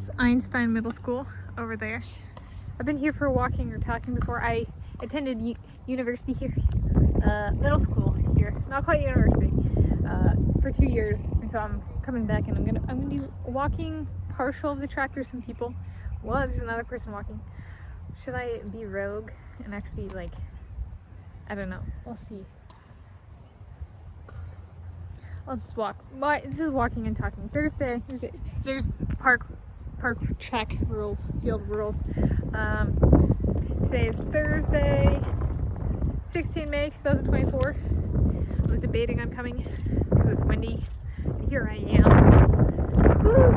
That's Einstein Middle School over there. I've been here for walking or talking before. I attended university here, middle school here, not quite university, for 2 years, and so I'm coming back and I'm gonna do walking partial of the track. There's some people. Well, there's another person walking. Should I be rogue and actually, like, I don't know. We'll see. Let's walk. This is walking and talking. Thursday. There's park track rules, field rules. Today is Thursday, 16 May 2024. I was debating on coming because it's windy. And here I am. Woo!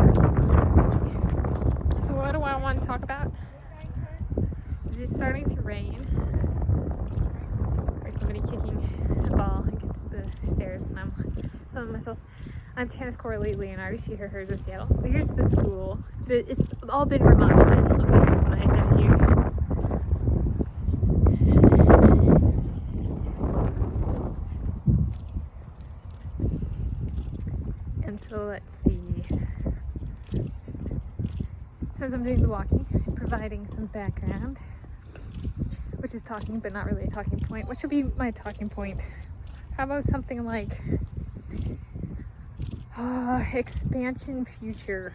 So what do I want to talk about? Is it starting to rain? There's somebody kicking a ball against the stairs, and I'm filming myself. I'm Tanis Coralee Leonhardi. She, her, hers of Seattle. Here's the school. It's all been remodeled. Okay, here's my tent here. And so let's see. Since I'm doing the walking, providing some background, which is talking, but not really a talking point. What should be my talking point? How about something like expansion future?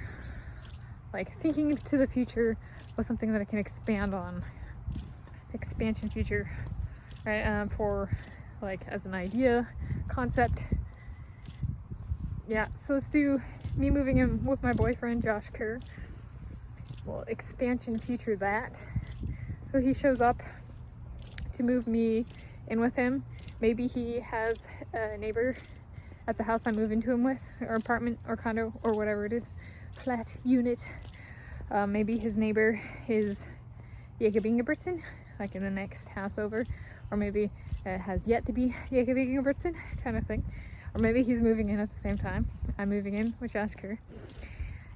Like thinking to the future was something that I can expand on. Expansion future, right? For like as an idea, concept. Yeah, so let's do me moving in with my boyfriend, Josh Kerr. Well, expansion future that. So he shows up to move me in with him. Maybe he has a neighbor at the house I move into him with, or apartment or condo or whatever it is, flat unit. Maybe his neighbor is Jacob Ingebrigtsen, like in the next house over, or maybe it has yet to be Jacob Ingebrigtsen, kind of thing. Or maybe he's moving in at the same time. I'm moving in with Josh Kerr.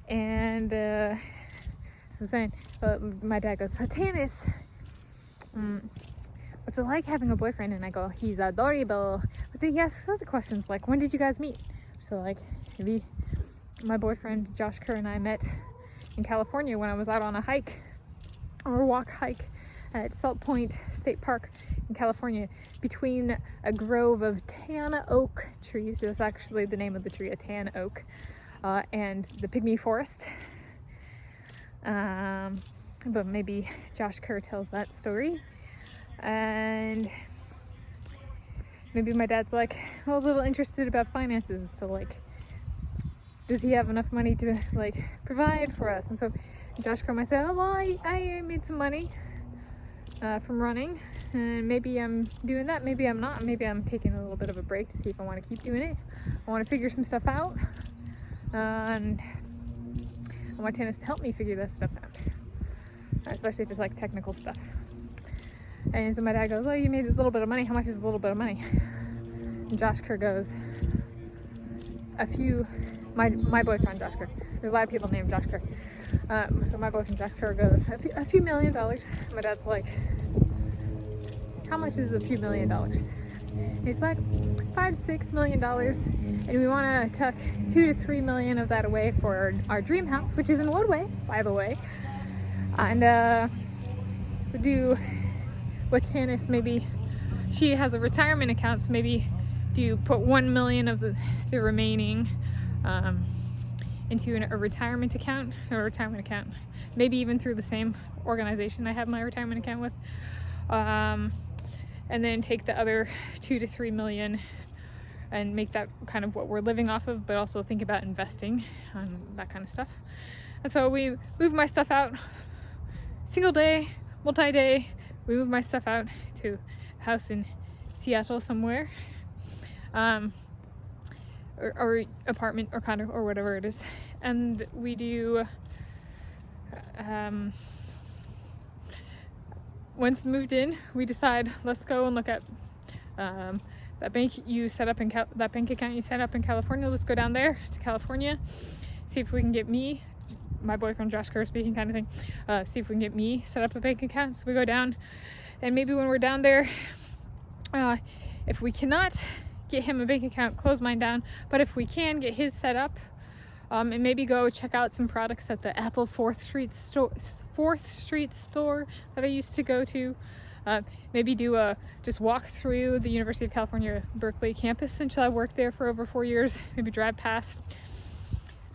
And so saying, my dad goes, so Tanis, what's it like having a boyfriend? And I go, he's adorable. But then he asks other questions like, when did you guys meet? So like, maybe my boyfriend Josh Kerr and I met in California when I was out on a hike or hike at Salt Point State Park in California, between a grove of tan oak trees. That's actually the name of the tree, a tan oak, and the pygmy forest. But maybe Josh Kerr tells that story. And maybe my dad's like, well, a little interested about finances, so like, does he have enough money to like provide for us? And so Josh Kerr might say, oh, well, I made some money from running, and maybe I'm doing that, maybe I'm not, maybe I'm taking a little bit of a break to see if I want to keep doing it. I want to figure some stuff out, and I want Tanis to help me figure that stuff out, especially if it's like technical stuff. And so my dad goes, oh, you made a little bit of money. How much is a little bit of money? And Josh Kerr goes, my boyfriend Josh Kerr. There's a lot of people named Josh Kerr. So my boyfriend Josh Kerr goes, a few $1 million. My dad's like, how much is a few $1 million? And he's like, $5 to $6 million. And we want to tuck $2 to $3 million of that away for our dream house, which is in Woodway, by the way. And we do with Tanis, maybe she has a retirement account, so maybe do you put $1 million of the remaining into a retirement account, maybe even through the same organization I have my retirement account with, and then take the other $2 to $3 million and make that kind of what we're living off of, but also think about investing and that kind of stuff. And so we move my stuff out, single day, multi-day. We move my stuff out to a house in Seattle somewhere, or apartment or condo or whatever it is. And we do, once moved in, we decide, let's go and look at that bank you set up in that bank account you set up in California. Let's go down there to California, see if we can get me, my boyfriend Josh Kerr speaking kind of thing, see if we can get me set up a bank account. So we go down, and maybe when we're down there, if we cannot get him a bank account, close mine down, but if we can get his set up, and maybe go check out some products at the Apple 4th Street store that I used to go to. Maybe do just walk through the University of California, Berkeley campus until I worked there for over 4 years. Maybe drive past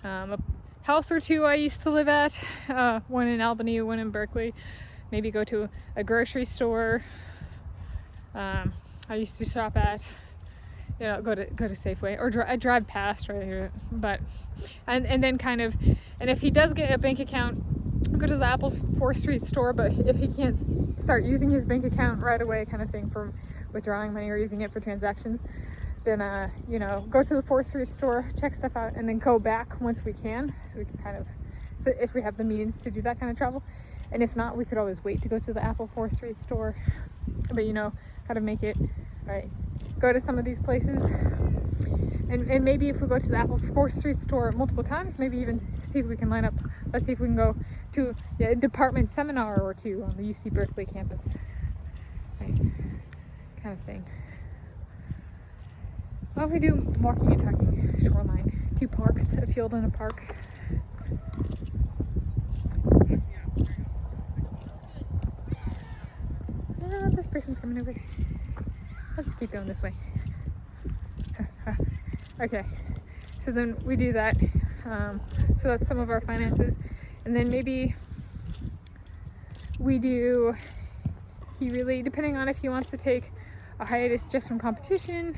a house or two I used to live at, one in Albany, one in Berkeley. Maybe go to a grocery store I used to shop at. Go to Safeway, or I drive past right here. But and then kind of, and if he does get a bank account, go to the Apple 4th Street store. But if he can't start using his bank account right away, kind of thing, for withdrawing money or using it for transactions, then go to the 4th Street store, check stuff out, and then go back once we can, so we can kind of, so if we have the means to do that kind of travel. And if not, we could always wait to go to the Apple 4th Street store. But kind of make it right. Go to some of these places, and maybe if we go to the Apple 4th Street store multiple times, maybe even see if we can line up. Let's see if we can go to a department seminar or two on the UC Berkeley campus, right? Kind of thing. Well, if we do walking and talking, Shoreline, 2 parks, a field and a park. This person's coming over. Let's just keep going this way. Okay, so then we do that. So that's some of our finances. And then maybe we do, depending on if he wants to take a hiatus just from competition,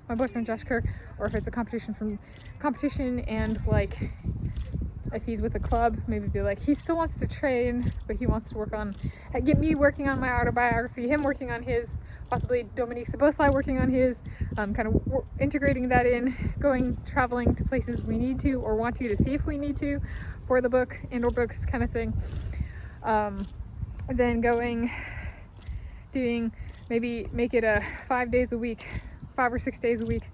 my boyfriend Josh Kerr, or if it's a competition and like if he's with a club, maybe be like, he still wants to train, but he wants to get me working on my autobiography, him working on his, possibly Dominique Sabosli working on his, kind of integrating that in, traveling to places we need to or want to see if we need to for the book and or books kind of thing. Then maybe make it 5 days a week, 5 or 6 days a week.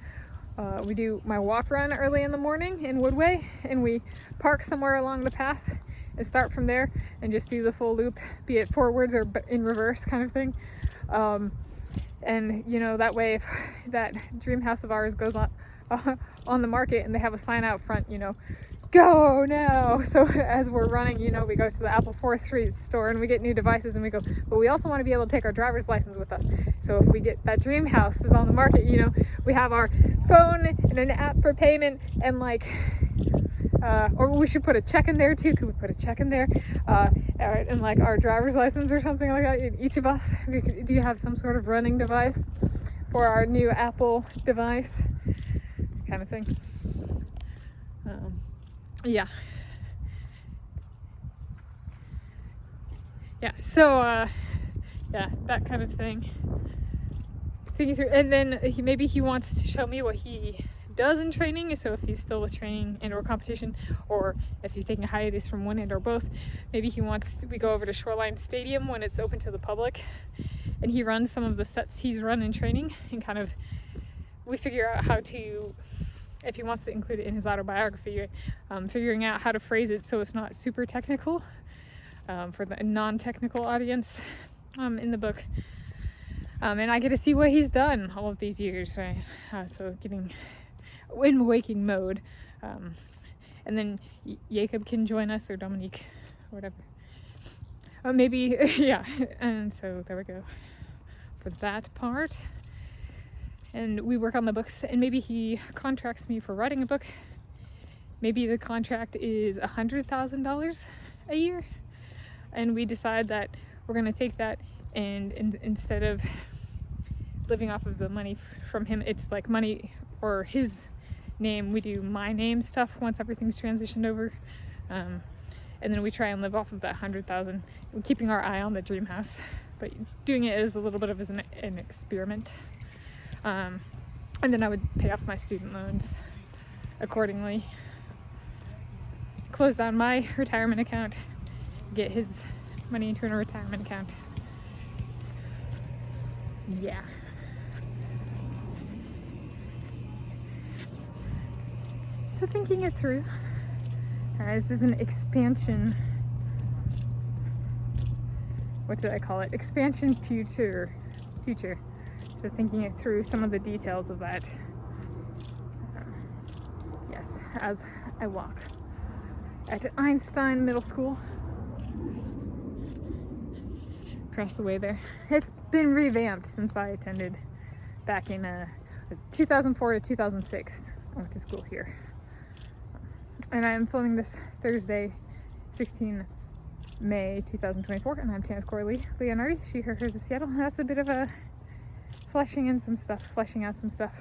We do my walk run early in the morning in Woodway, and we park somewhere along the path and start from there and just do the full loop, be it forwards or in reverse kind of thing. And that way, if that dream house of ours goes on the market and they have a sign out front, go now. So as we're running, we go to the Apple 4th Street store and we get new devices and we go, but we also want to be able to take our driver's license with us. So if we get that dream house is on the market, we have our phone and an app for payment, and or we should put a check in there too. Could we put a check in there? And like our driver's license or something like that. Each of us, do you have some sort of running device for our new Apple device? Kind of thing. Yeah. So that kind of thing. Thinking through, and then maybe he wants to show me what he does in training. So if he's still with training and or competition, or if he's taking a hiatus from one end or both, maybe we go over to Shoreline Stadium when it's open to the public, and he runs some of the sets he's run in training, and kind of we figure out how to, if he wants to include it in his autobiography, figuring out how to phrase it so it's not super technical for the non-technical audience in the book. And I get to see what he's done all of these years, right? So getting in waking mode. And then Jacob can join us, or Dominique, or whatever. Maybe, yeah. And so there we go for that part. And we work on the books, and maybe he contracts me for writing a book. Maybe the contract is $100,000 a year. And we decide that we're going to take that, and instead of living off of the money from him, it's like money or his name. We do my name stuff once everything's transitioned over. And then we try and live off of that $100,000, keeping our eye on the dream house, but doing it as a little bit of an experiment. And then I would pay off my student loans accordingly, close down my retirement account, get his money into a retirement account. Yeah. So thinking it through, this is an expansion. What did I call it? Expansion future. So thinking it through, some of the details of that. Yes, I walk at Einstein Middle School. Across the way there. It's been revamped since I attended back in 2004 to 2006. I went to school here. And I'm filming this Thursday, 16 May 2024, and I'm Tanis Coralee Leonhardi. She, her, hers of Seattle. That's a bit of a fleshing out some stuff,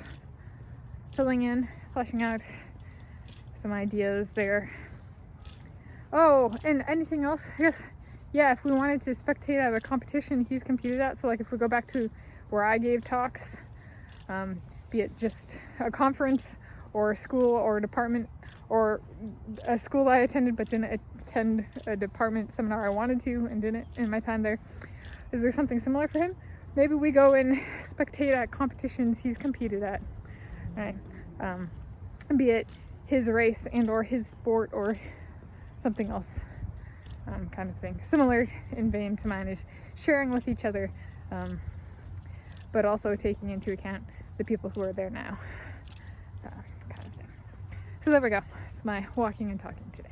filling in, fleshing out some ideas there. Oh, and anything else? I guess, yeah, if we wanted to spectate at a competition he's competed at, so like if we go back to where I gave talks, be it just a conference or a school or a department, or a school I attended but didn't attend a department seminar I wanted to and didn't in my time there. Is there something similar for him? Maybe we go and spectate at competitions he's competed at, right? Be it his race and or his sport or something else, kind of thing. Similar in vein to mine, is sharing with each other, but also taking into account the people who are there now, kind of thing. So there we go. It's my walking and talking today.